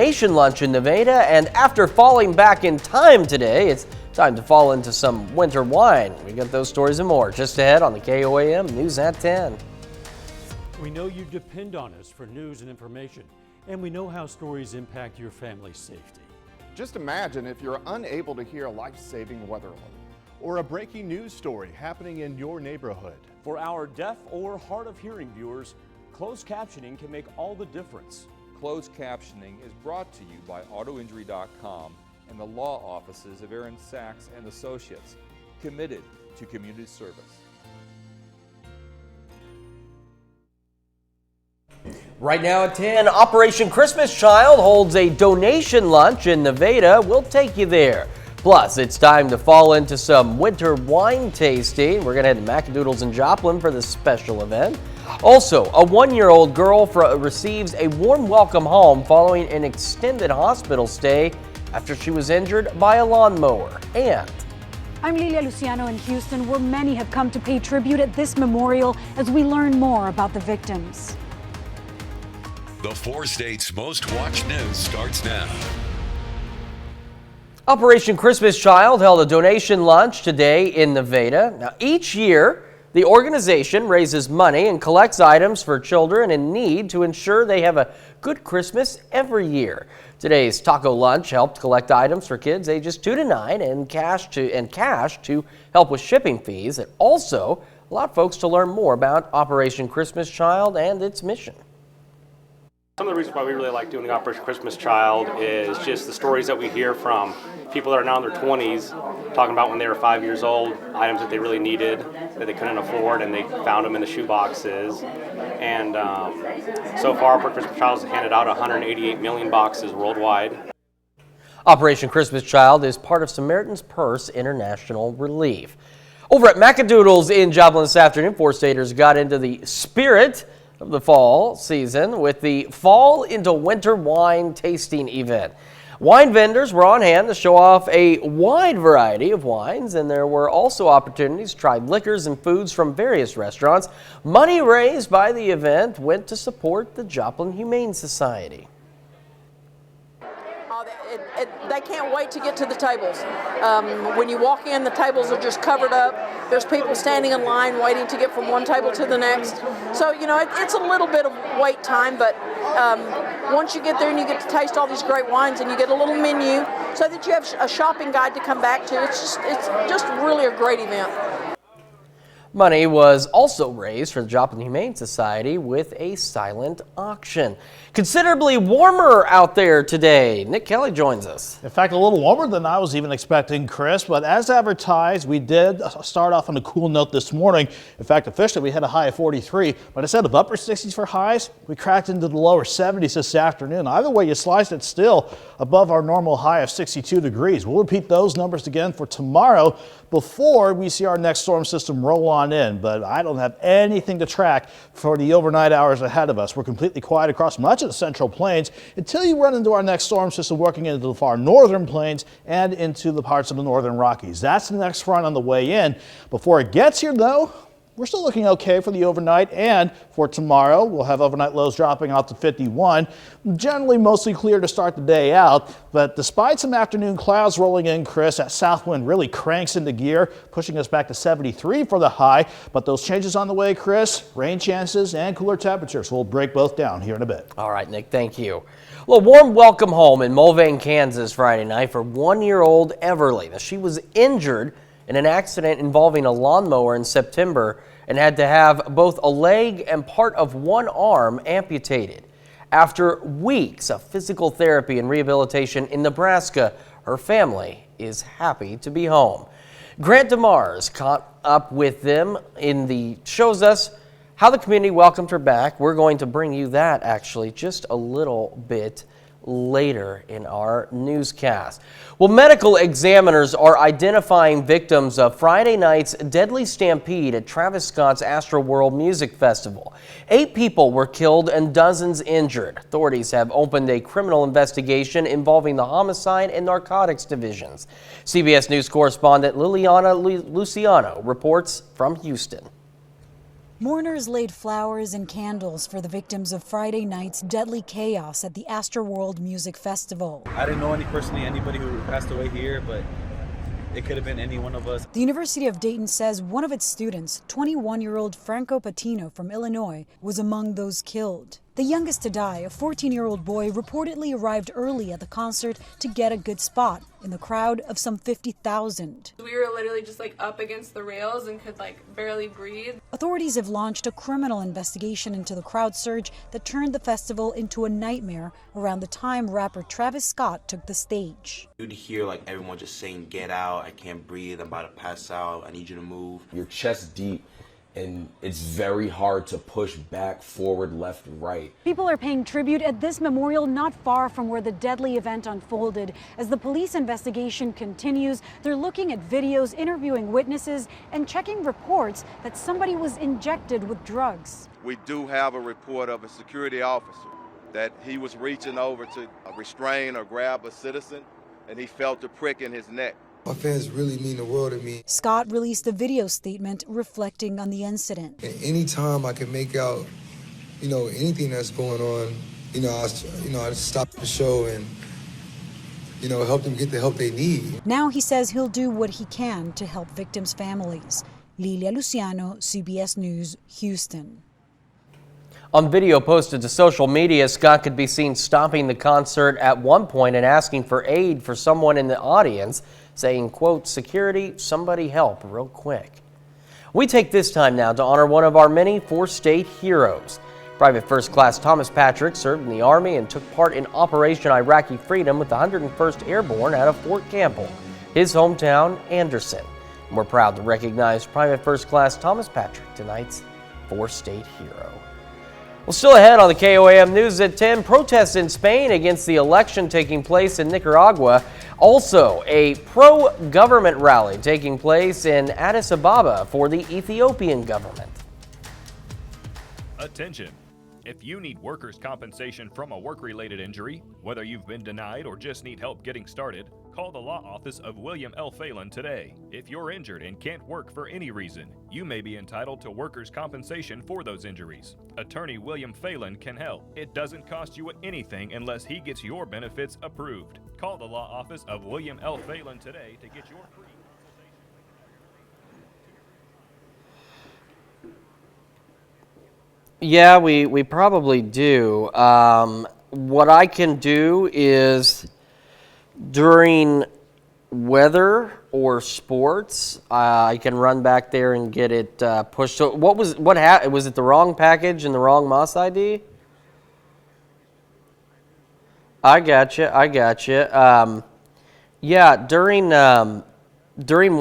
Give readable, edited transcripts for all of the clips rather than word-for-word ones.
Nation lunch in Nevada, and after falling back in time today, it's time to fall into some winter wine. We got those stories and more just ahead on the KOAM News at 10. We know you depend on us for news and information, and we know how stories impact your family's safety. Just imagine if you're unable to hear a life-saving weather alert. Or a breaking news story happening in your neighborhood. For our deaf or hard of hearing viewers, closed captioning can make all the difference. Closed captioning is brought to you by AutoInjury.com and the law offices of Aaron Sachs and Associates, committed to community service. Right now at 10, Operation Christmas Child holds a donation lunch in Nevada. We'll take you there. Plus, it's time to fall into some winter wine tasting. We're going to head to Macadoodles in Joplin for this special event. Also, a one-year-old girl receives a warm welcome home following an extended hospital stay after she was injured by a lawnmower. And I'm Lilia Luciano in Houston, where many have come to pay tribute at this memorial as we learn more about the victims. The 4 states' most watched news starts now. Operation Christmas Child held a donation lunch today in Nevada. Now, each year, the organization raises money and collects items for children in need to ensure they have a good Christmas every year. Today's taco lunch helped collect items for kids ages 2 to 9 and cash to help with shipping fees, and also allowed folks to learn more about Operation Christmas Child and its mission. Some of the reasons why we really like doing Operation Christmas Child is just the stories that we hear from people that are now in their 20s talking about when they were 5 years old, items that they really needed that they couldn't afford, and they found them in the shoe boxes. And so far, Operation Christmas Child has handed out 188 million boxes worldwide. Operation Christmas Child is part of Samaritan's Purse International Relief. Over at Macadoodles in Joplin this afternoon, 4-staters got into the spirit of the fall season with the Fall into Winter Wine Tasting event. Wine vendors were on hand to show off a wide variety of wines, and there were also opportunities to try liquors and foods from various restaurants. Money raised by the event went to support the Joplin Humane Society. They can't wait to get to the tables. When you walk in, the tables are just covered up. There's people standing in line waiting to get from one table to the next. So, you know, it's a little bit of wait time, but once you get there and you get to taste all these great wines and you get a little menu so that you have a shopping guide to come back to, it's just really a great event. Money was also raised for the Joplin Humane Society with a silent auction. Considerably warmer out there today. Nick Kelly joins us. In fact, a little warmer than I was even expecting, Chris, but as advertised, we did start off on a cool note this morning. In fact, officially, we had a high of 43, but instead of upper 60s for highs, we cracked into the lower 70s this afternoon. Either way you slice it, still above our normal high of 62 degrees. We'll repeat those numbers again for tomorrow before we see our next storm system roll on in, but I don't have anything to track for the overnight hours ahead of us. We're completely quiet across much of the Central Plains until you run into our next storm system working into the far northern plains and into the parts of the northern Rockies. That's the next front on the way in. Before it gets here, though, we're still looking okay for the overnight, and for tomorrow, we'll have overnight lows dropping out to 51. Generally mostly clear to start the day out, but despite some afternoon clouds rolling in, Chris, that south wind really cranks into gear, pushing us back to 73 for the high. But those changes on the way, Chris, rain chances and cooler temperatures will break both down here in a bit. All right, Nick, thank you. Well, a warm welcome home in Mulvane, Kansas Friday night for one-year-old Everly. Now, she was injured in an accident involving a lawnmower in September and had to have both a leg and part of one arm amputated. After weeks of physical therapy and rehabilitation in Nebraska, her family is happy to be home. Grant DeMars caught up with them shows us how the community welcomed her back. We're going to bring you that actually just a little bit later in our newscast. Well, medical examiners are identifying victims of Friday night's deadly stampede at Travis Scott's Astroworld Music Festival. 8 people were killed and dozens injured. Authorities have opened a criminal investigation involving the homicide and narcotics divisions. CBS News correspondent Liliana Luciano reports from Houston. Mourners laid flowers and candles for the victims of Friday night's deadly chaos at the Astroworld Music Festival. I didn't know anybody who passed away here, but it could have been any one of us. The University of Dayton says one of its students, 21-year-old Franco Patino from Illinois, was among those killed. The youngest to die, a 14-year-old boy, reportedly arrived early at the concert to get a good spot in the crowd of some 50,000. We were literally just up against the rails and could barely breathe. Authorities have launched a criminal investigation into the crowd surge that turned the festival into a nightmare around the time rapper Travis Scott took the stage. You'd hear everyone just saying, "Get out, I can't breathe, I'm about to pass out, I need you to move." You're chest deep, and it's very hard to push back, forward, left, right. People are paying tribute at this memorial not far from where the deadly event unfolded. As the police investigation continues, they're looking at videos, interviewing witnesses, and checking reports that somebody was injected with drugs. We do have a report of a security officer that he was reaching over to restrain or grab a citizen, and he felt a prick in his neck. My fans really mean the world to me. Scott released a video statement reflecting on the incident. And anytime I can make out, anything that's going on, I stop the show and, help them get the help they need. Now he says he'll do what he can to help victims' families. Lilia Luciano, CBS News, Houston. On video posted to social media, Scott could be seen stopping the concert at one point and asking for aid for someone in the audience, saying, quote, "Security, somebody help real quick." We take this time now to honor one of our many four-state heroes. Private First Class Thomas Patrick served in the Army and took part in Operation Iraqi Freedom with the 101st Airborne out of Fort Campbell, his hometown, Anderson. And we're proud to recognize Private First Class Thomas Patrick, tonight's four-state hero. Well, still ahead on the KOAM News at 10, protests in Spain against the election taking place in Nicaragua. Also, a pro-government rally taking place in Addis Ababa for the Ethiopian government. Attention! If you need workers' compensation from a work-related injury, whether you've been denied or just need help getting started, call the law office of William L. Phelan today. If you're injured and can't work for any reason, you may be entitled to workers' compensation for those injuries. Attorney William Phelan can help. It doesn't cost you anything unless he gets your benefits approved. Call the law office of William L. Phelan today to get your free Yeah, we probably do. What I can do is during weather or sports, I can run back there and get it pushed. So was it the wrong package and the wrong Moss ID? I gotcha. Yeah, during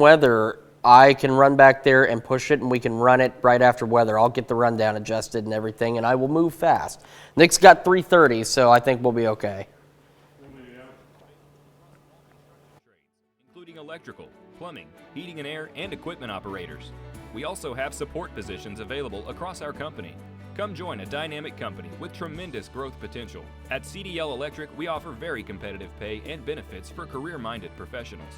weather, I can run back there and push it, and we can run it right after weather. I'll get the rundown adjusted and everything, and I will move fast. Nick's got 3:30, so I think we'll be okay. including electrical, plumbing, heating and air, and equipment operators. We also have support positions available across our company. Come join a dynamic company with tremendous growth potential. At CDL Electric, we offer very competitive pay and benefits for career-minded professionals.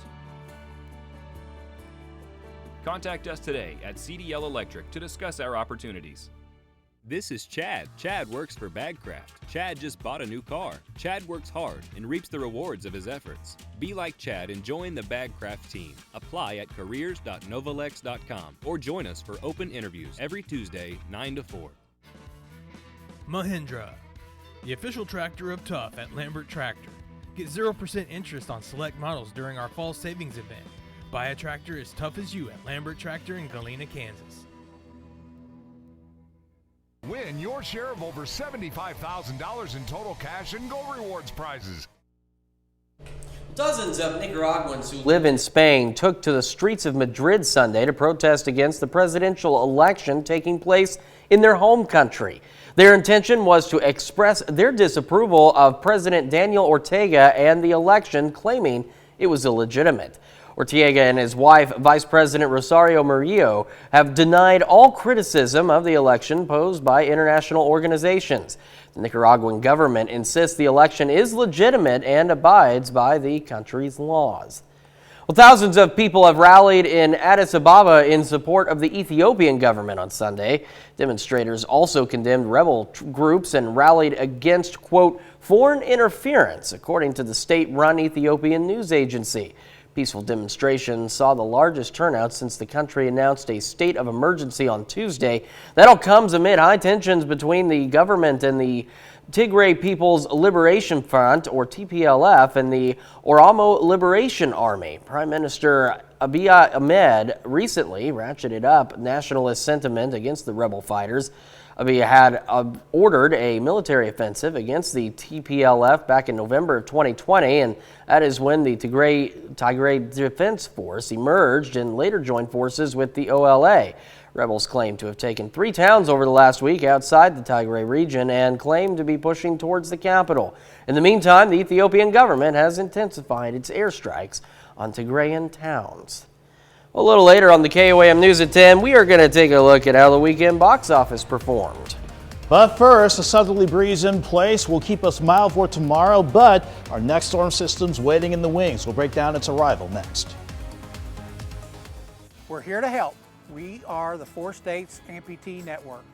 Contact us today at CDL Electric to discuss our opportunities. This is Chad. Chad works for Bagcraft. Chad just bought a new car. Chad works hard and reaps the rewards of his efforts. Be like Chad and join the Bagcraft team. Apply at careers.novalex.com or join us for open interviews every Tuesday, 9 to 4. Mahindra, the official tractor of Tough at Lambert Tractor. Get 0% interest on select models during our fall savings event. Buy a tractor as tough as you at Lambert Tractor in Galena, Kansas. Win your share of over $75,000 in total cash and Go Rewards prizes. Dozens of Nicaraguans who live in Spain took to the streets of Madrid Sunday to protest against the presidential election taking place in their home country. Their intention was to express their disapproval of President Daniel Ortega and the election, claiming it was illegitimate. Ortega and his wife, Vice President Rosario Murillo, have denied all criticism of the election posed by international organizations. The Nicaraguan government insists the election is legitimate and abides by the country's laws. Well, thousands of people have rallied in Addis Ababa in support of the Ethiopian government on Sunday. Demonstrators also condemned rebel groups and rallied against, quote, foreign interference, according to the state-run Ethiopian news agency. Peaceful demonstrations saw the largest turnout since the country announced a state of emergency on Tuesday. That all comes amid high tensions between the government and the Tigray People's Liberation Front, or TPLF, and the Oromo Liberation Army. Prime Minister Abiy Ahmed recently ratcheted up nationalist sentiment against the rebel fighters. Abiy had ordered a military offensive against the TPLF back in November of 2020, and that is when the Tigray Defense Force emerged and later joined forces with the OLA. Rebels claim to have taken 3 towns over the last week outside the Tigray region and claim to be pushing towards the capital. In the meantime, the Ethiopian government has intensified its airstrikes on Tigrayan towns. A little later on the KOAM News at 10, we are going to take a look at how the weekend box office performed. But first, a southerly breeze in place will keep us mild for tomorrow, but our next storm system's waiting in the wings. We'll break down its arrival next. We're here to help. We are the 4 States Amputee Network.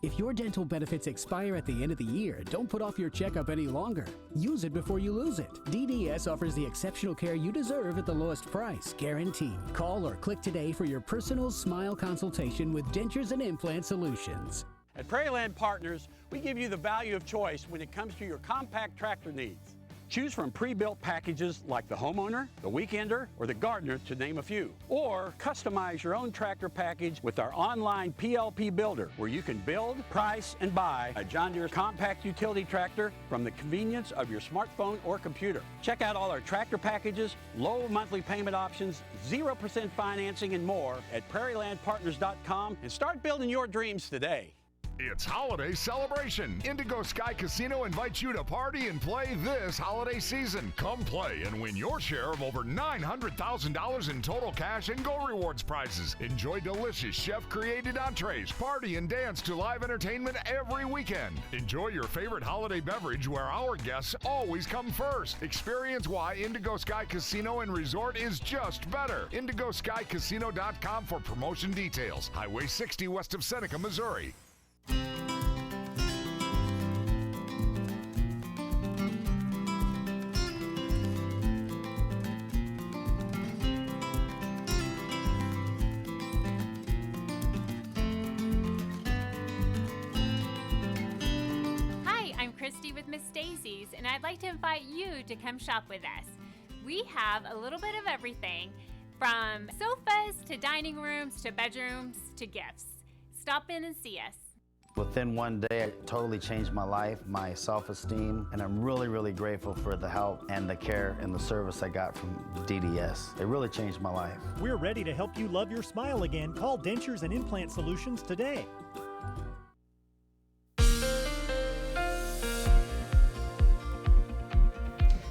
If your dental benefits expire at the end of the year, don't put off your checkup any longer. Use it before you lose it. DDS offers the exceptional care you deserve at the lowest price, guaranteed. Call or click today for your personal smile consultation with Dentures and Implant Solutions. At Prairieland Partners, we give you the value of choice when it comes to your compact tractor needs. Choose from pre-built packages like the Homeowner, the Weekender, or the Gardener, to name a few. Or customize your own tractor package with our online PLP Builder, where you can build, price, and buy a John Deere compact utility tractor from the convenience of your smartphone or computer. Check out all our tractor packages, low monthly payment options, 0% financing, and more at prairielandpartners.com and start building your dreams today. It's holiday celebration. Indigo Sky Casino invites you to party and play this holiday season. Come play and win your share of over $900,000 in total cash and Go Rewards prizes. Enjoy delicious chef-created entrees, party and dance to live entertainment every weekend. Enjoy your favorite holiday beverage where our guests always come first. Experience why Indigo Sky Casino and Resort is just better. IndigoSkyCasino.com for promotion details. Highway 60 west of Seneca, Missouri. Hi, I'm Christy with Miss Daisy's, and I'd like to invite you to come shop with us. We have a little bit of everything, from sofas to dining rooms to bedrooms to gifts. Stop in and see us. Within one day, it totally changed my life, my self-esteem, and I'm really, really grateful for the help and the care and the service I got from DDS. It really changed my life. We're ready to help you love your smile again. Call Dentures and Implant Solutions today.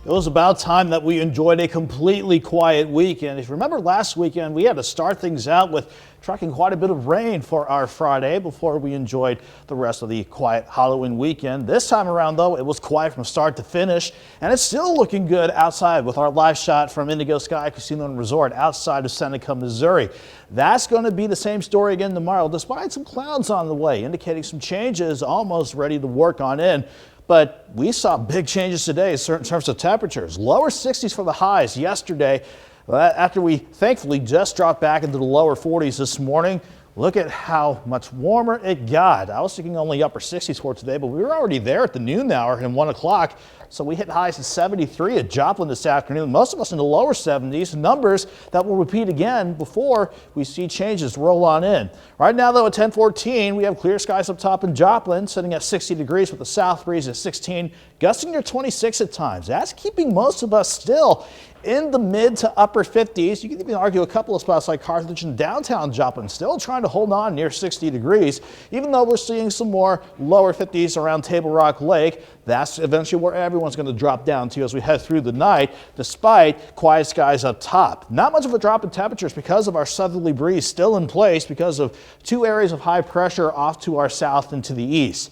It was about time that we enjoyed a completely quiet weekend. If you remember last weekend, we had to start things out with tracking quite a bit of rain for our Friday before we enjoyed the rest of the quiet Halloween weekend. This time around, though, it was quiet from start to finish, and it's still looking good outside with our live shot from Indigo Sky Casino and Resort outside of Seneca, Missouri. That's going to be the same story again tomorrow, despite some clouds on the way, indicating some changes almost ready to work on in. But we saw big changes today in terms of temperatures. Lower 60s for the highs yesterday, after we thankfully just dropped back into the lower 40s this morning. Look at how much warmer it got. I was thinking only upper 60s for today, but we were already there at the noon hour and 1 o'clock. So we hit highs of 73 at Joplin this afternoon. Most of us in the lower 70s, numbers that will repeat again before we see changes roll on in. Right now, though, at 10:14, we have clear skies up top in Joplin, sitting at 60 degrees with a south breeze at 16, gusting near 26 at times. That's keeping most of us still in the mid to upper 50s. You can even argue a couple of spots like Carthage and downtown Joplin still trying to hold on near 60 degrees, even though we're seeing some more lower 50s around Table Rock Lake. That's eventually where everyone's going to drop down to as we head through the night, despite quiet skies up top. Not much of a drop in temperatures because of our southerly breeze still in place because of 2 areas of high pressure off to our south and to the east.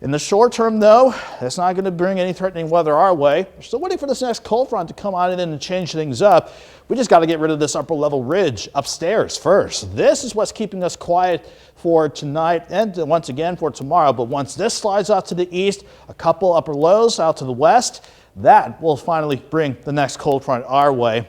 In the short term, though, it's not going to bring any threatening weather our way. We're still waiting for this next cold front to come on in and change things up. We just got to get rid of this upper level ridge upstairs first. This is what's keeping us quiet for tonight and once again for tomorrow. But once this slides out to the east, a couple upper lows out to the west, that will finally bring the next cold front our way.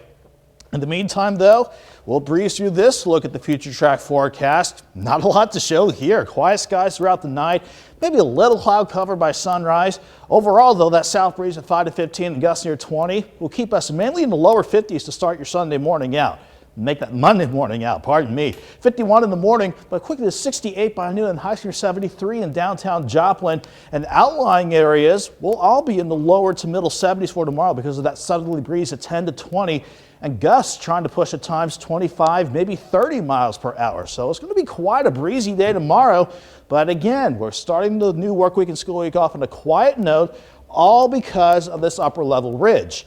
In the meantime, though, we'll breeze through this, look at the future track forecast. Not a lot to show here. Quiet skies throughout the night, maybe a little cloud cover by sunrise. Overall, though, that south breeze at 5 to 15 and gusts near 20 will keep us mainly in the lower 50s to start your Sunday morning out. Make that Monday morning out, pardon me. 51 in the morning, but quickly to 68 by noon and highs near 73 in downtown Joplin. And outlying areas will all be in the lower to middle 70s for tomorrow because of that southerly breeze at 10 to 20. And gusts trying to push at times 25, maybe 30 miles per hour. So it's going to be quite a breezy day tomorrow. But again, we're starting the new work week and school week off on a quiet note, all because of this upper level ridge.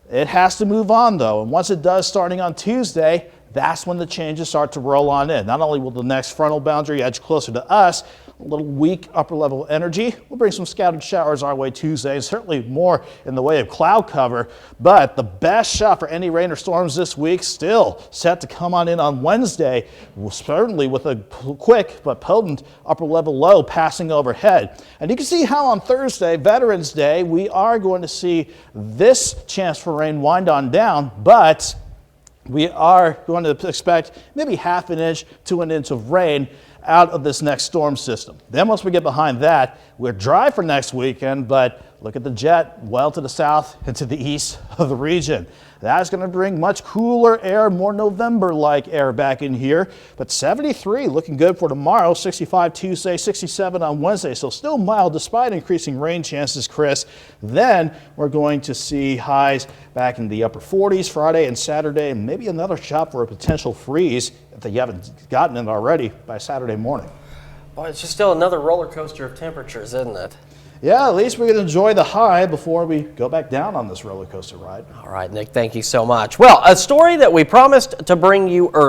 It has to move on though. And once it does, starting on Tuesday, that's when the changes start to roll on in. Not only will the next frontal boundary edge closer to us, a little weak upper level energy will bring some scattered showers our way Tuesday, and certainly more in the way of cloud cover. But the best shot for any rain or storms this week still set to come on in on Wednesday, certainly with a quick but potent upper level low passing overhead. And you can see how on Thursday, Veterans Day, we are going to see this chance for rain wind on down, but we are going to expect maybe half an inch to an inch of rain out of this next storm system. Then once we get behind that, we're dry for next weekend, but look at the jet well to the south and to the east of the region. That's going to bring much cooler air, more November-like air back in here. But 73 looking good for tomorrow, 65 Tuesday, 67 on Wednesday. So still mild despite increasing rain chances, Chris. Then we're going to see highs back in the upper 40s Friday and Saturday, and maybe another shot for a potential freeze if you haven't gotten it already by Saturday morning. Well, it's just still another roller coaster of temperatures, isn't it? Yeah, at least we can enjoy the high before we go back down on this roller coaster ride. All right, Nick, thank you so much. Well, a story that we promised to bring you earlier.